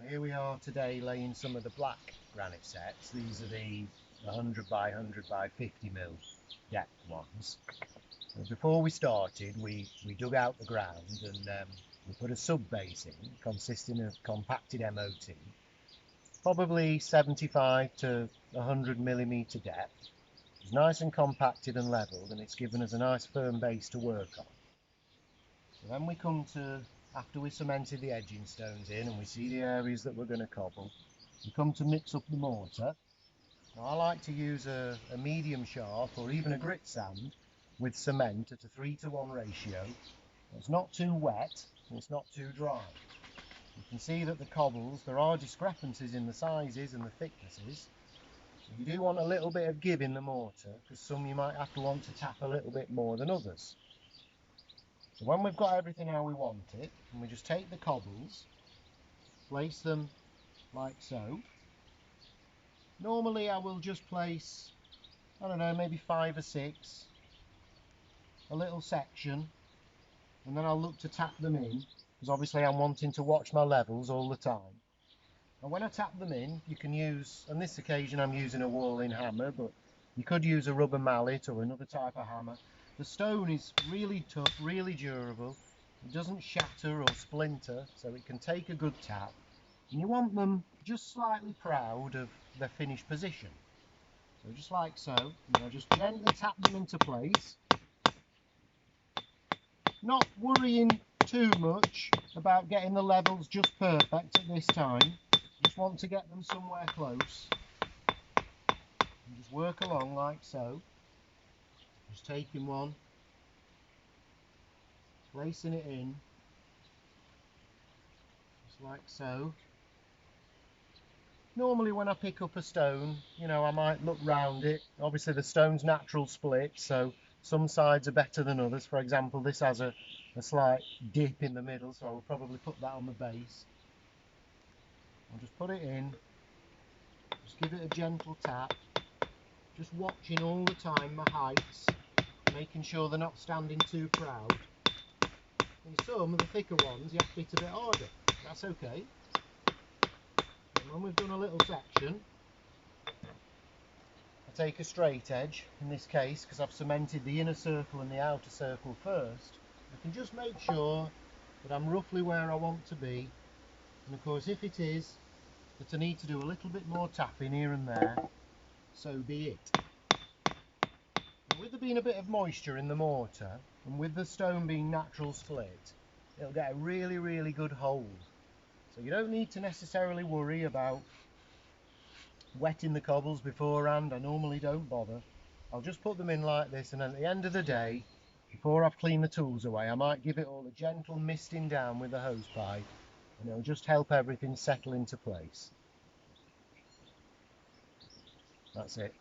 Here we are today laying some of the black granite sets. These are the 100x100x50mm depth ones. And before we started, we dug out the ground and we put a sub base in consisting of compacted MOT, probably 75 to 100mm depth. It's nice and compacted and levelled, and it's given us a nice firm base to work on. So then we come to, after we cemented the edging stones in and we see the areas that we're going to cobble, we come to mix up the mortar. Now, I like to use a medium sharp or even a grit sand with cement at a 3:1 ratio. It's not too wet and it's not too dry. You can see that the cobbles, there are discrepancies in the sizes and the thicknesses. So you do want a little bit of give in the mortar, because some you might have to want to tap a little bit more than others. So when we've got everything how we want it, and we just take the cobbles, place them like so. Normally I will just place, I don't know, maybe 5 or 6, a little section, and then I'll look to tap them in, because obviously I'm wanting to watch my levels all the time. And when I tap them in, you can use, on this occasion I'm using a walling hammer, but you could use a rubber mallet or another type of hammer. The stone is really tough, really durable. It doesn't shatter or splinter, so it can take a good tap. And you want them just slightly proud of their finished position. So just like so, just gently tap them into place. Not worrying too much about getting the levels just perfect at this time. Just want to get them somewhere close. And just work along like so. Just taking one, placing it in, just like so. Normally when I pick up a stone, I might look round it. Obviously the stone's natural split, so some sides are better than others. For example, this has a slight dip in the middle, so I'll probably put that on the base. I'll just put it in, just give it a gentle tap, just watching all the time my heights, making sure they're not standing too proud. In some of the thicker ones you have to hit a bit harder, that's okay. And when we've done a little section, I take a straight edge, in this case, because I've cemented the inner circle and the outer circle first. I can just make sure that I'm roughly where I want to be, and of course if it is that I need to do a little bit more tapping here and there, so be it. And with there being a bit of moisture in the mortar, and with the stone being natural split, it'll get a really good hold. So you don't need to necessarily worry about wetting the cobbles beforehand. I normally don't bother. I'll just put them in like this, and at the end of the day, before I've cleaned the tools away, I might give it all a gentle misting down with the hose pipe, and it'll just help everything settle into place. That's it.